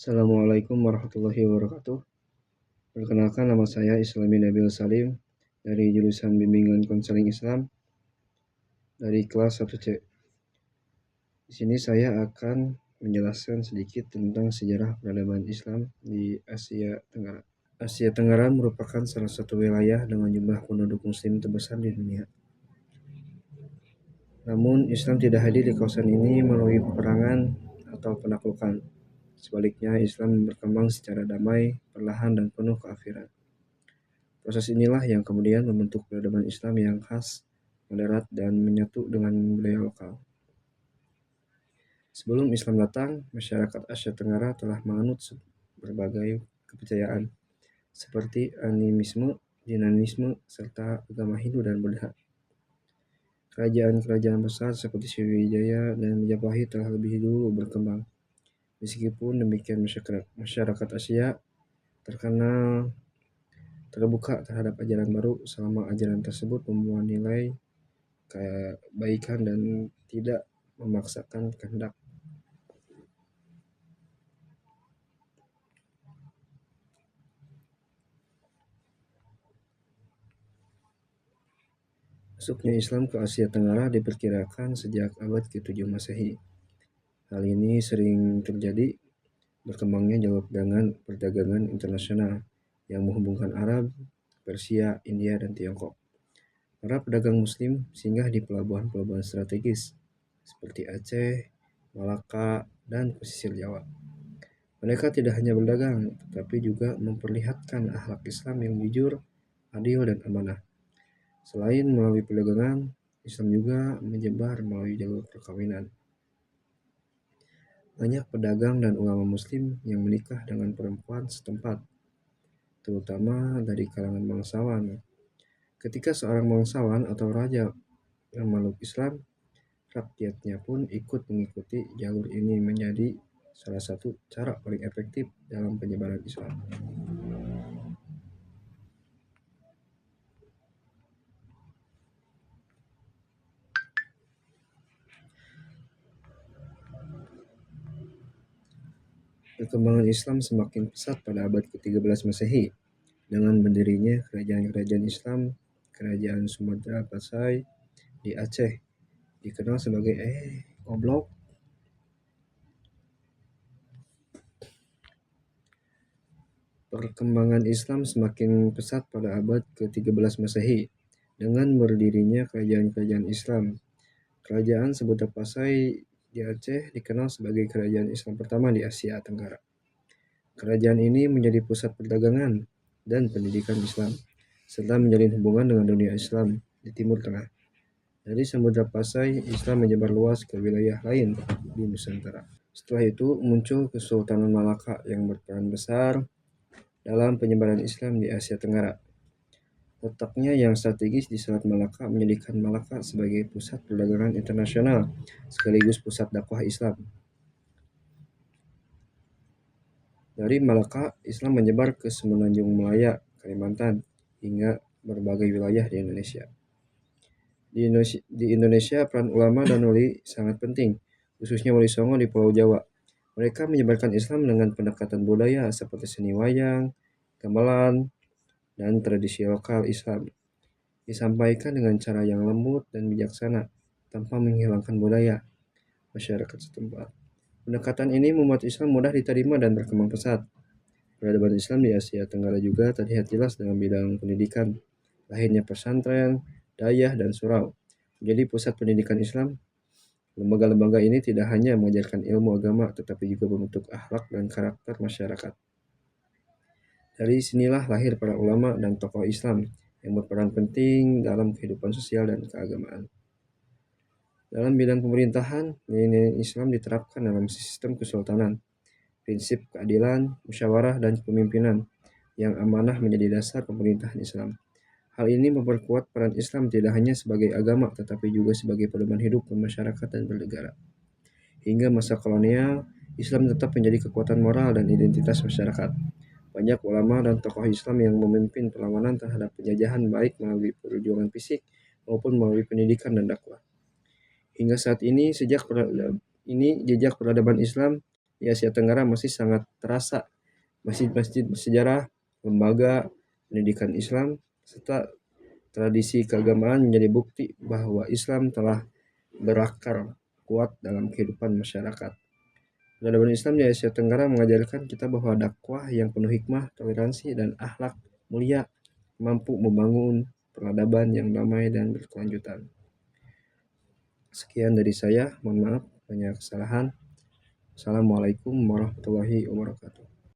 Assalamualaikum warahmatullahi wabarakatuh. Perkenalkan, nama saya Islami Nabil Salim dari jurusan Bimbingan Konseling Islam dari kelas 1C. Di sini saya akan menjelaskan sedikit tentang sejarah peradaban Islam di Asia Tenggara. Asia Tenggara merupakan salah satu wilayah dengan jumlah penduduk muslim terbesar di dunia. Namun, Islam tidak hadir di kawasan ini melalui peperangan atau penaklukan. Sebaliknya, Islam berkembang secara damai, perlahan, dan penuh keakhiran. Proses inilah yang kemudian membentuk peradaban Islam yang khas, moderat, dan menyatu dengan budaya lokal. Sebelum Islam datang, masyarakat Asia Tenggara telah menganut berbagai kepercayaan, seperti animisme, Jinaisme, serta agama Hindu dan Buddha. Kerajaan-kerajaan besar seperti Sriwijaya dan Majapahit telah lebih dulu berkembang. Meskipun demikian, masyarakat Asia terkenal terbuka terhadap ajaran baru selama ajaran tersebut membawa nilai kebaikan dan tidak memaksakan kehendak. Masuknya Islam ke Asia Tenggara diperkirakan sejak abad ke-7 Masehi. Hal ini sering terjadi berkembangnya jalur perdagangan internasional yang menghubungkan Arab, Persia, India, dan Tiongkok. Para pedagang Muslim singgah di pelabuhan-pelabuhan strategis seperti Aceh, Malaka, dan pesisir Jawa. Mereka tidak hanya berdagang, tetapi juga memperlihatkan akhlak Islam yang jujur, adil, dan amanah. Selain melalui perdagangan, Islam juga menyebar melalui jalur perkawinan. Banyak pedagang dan ulama Muslim yang menikah dengan perempuan setempat, terutama dari kalangan bangsawan. Ketika seorang bangsawan atau raja memeluk Islam, rakyatnya pun ikut mengikuti jalur ini menjadi salah satu cara paling efektif dalam penyebaran Islam. Perkembangan Islam semakin pesat pada abad ke-13 Masehi dengan berdirinya kerajaan-kerajaan Islam. Kerajaan Sumatera Pasai di Aceh dikenal sebagai Perkembangan Islam semakin pesat pada abad ke-13 Masehi dengan berdirinya kerajaan-kerajaan Islam. Kerajaan Sumatera Pasai di Aceh dikenal sebagai kerajaan Islam pertama di Asia Tenggara. Kerajaan ini menjadi pusat perdagangan dan pendidikan Islam, serta menjalin hubungan dengan dunia Islam di Timur Tengah. Dari Samudra Pasai, Islam menyebar luas ke wilayah lain di Nusantara. Setelah itu muncul Kesultanan Malaka yang berperan besar dalam penyebaran Islam di Asia Tenggara. Letaknya yang strategis di Selat Malaka menjadikan Malaka sebagai pusat perdagangan internasional sekaligus pusat dakwah Islam. Dari Malaka, Islam menyebar ke Semenanjung Malaya, Kalimantan, hingga berbagai wilayah di Indonesia. Di Indonesia, peran ulama dan wali sangat penting, khususnya Wali Songo di Pulau Jawa. Mereka menyebarkan Islam dengan pendekatan budaya seperti seni wayang, gamelan, dan tradisi lokal Islam. Disampaikan dengan cara yang lembut dan bijaksana, tanpa menghilangkan budaya masyarakat setempat. Pendekatan ini membuat Islam mudah diterima dan berkembang pesat. Peradaban Islam di Asia Tenggara juga terlihat jelas dalam bidang pendidikan. Lahirnya pesantren, dayah, dan surau menjadi pusat pendidikan Islam. Lembaga-lembaga ini tidak hanya mengajarkan ilmu agama, tetapi juga membentuk akhlak dan karakter masyarakat. Dari sinilah lahir para ulama dan tokoh Islam yang berperan penting dalam kehidupan sosial dan keagamaan. Dalam bidang pemerintahan, nilai-nilai Islam diterapkan dalam sistem kesultanan. Prinsip keadilan, musyawarah, dan kepemimpinan yang amanah menjadi dasar pemerintahan Islam. Hal ini memperkuat peran Islam tidak hanya sebagai agama, tetapi juga sebagai pedoman hidup bermasyarakat dan bernegara. Hingga masa kolonial, Islam tetap menjadi kekuatan moral dan identitas masyarakat. Banyak ulama dan tokoh Islam yang memimpin perlawanan terhadap penjajahan baik melalui perjuangan fisik maupun melalui pendidikan dan dakwah. Hingga saat ini, jejak peradaban Islam di Asia Tenggara masih sangat terasa. Masjid-masjid bersejarah, lembaga pendidikan Islam, serta tradisi keagamaan menjadi bukti bahwa Islam telah berakar kuat dalam kehidupan masyarakat. Peradaban Islam di Asia Tenggara mengajarkan kita bahwa dakwah yang penuh hikmah, toleransi, dan akhlak mulia mampu membangun peradaban yang damai dan berkelanjutan. Sekian dari saya, mohon maaf banyak kesalahan. Assalamualaikum warahmatullahi wabarakatuh.